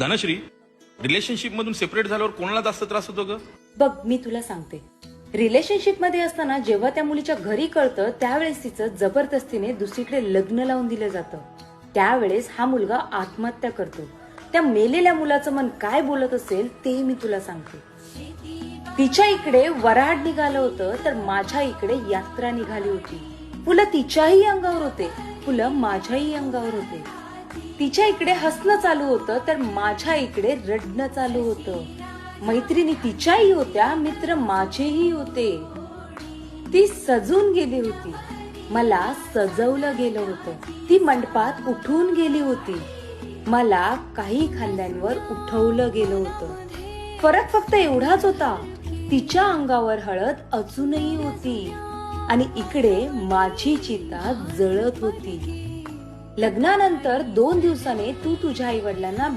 Dhanashree, relationship मधून separate झाल्यावर कोणाला जास्त त्रास होतो ग? बघ मी तुला सांगते, रिलेशनशिप मध्ये असताना जेव्हा त्या मुलीच्या घरी कळतं त्यावेळेस तिचं जबरदस्तीने दुसरीकडे लग्न लावून दिलं जातं. त्यावेळेस हा मुलगा आत्महत्या करतो. त्या मेलेल्या मुलाचं मन काय बोलत असेल ते मी तुला सांगते. तिच्या इकडे वऱ्हाड निघालं होतं तर माझ्या इकडे यात्रा निघाली होती. फुलं तिच्याही अंगावर होते, फुलं माझ्याही अंगावर होते. तिच्या इकडे हसणं चालू होतं तर माझ्या इकडे रडणं चालू होतं. मैत्रिणी तिच्याही होत्या, मित्र माझेही होते. ती सजून गेली होती, मला सजवलं गेलं होतं. ती मंडपात उठून गेली होती, मला काही खांद्यांवर उठवलं गेलं होतं. फरक फक्त एवढाच होता, तिच्या अंगावर हळद अजूनही होती आणि इकडे माझी चिता जळत होती. लग्नानंतर 2 दिवसाने तू तुझ्या आई वडिलांना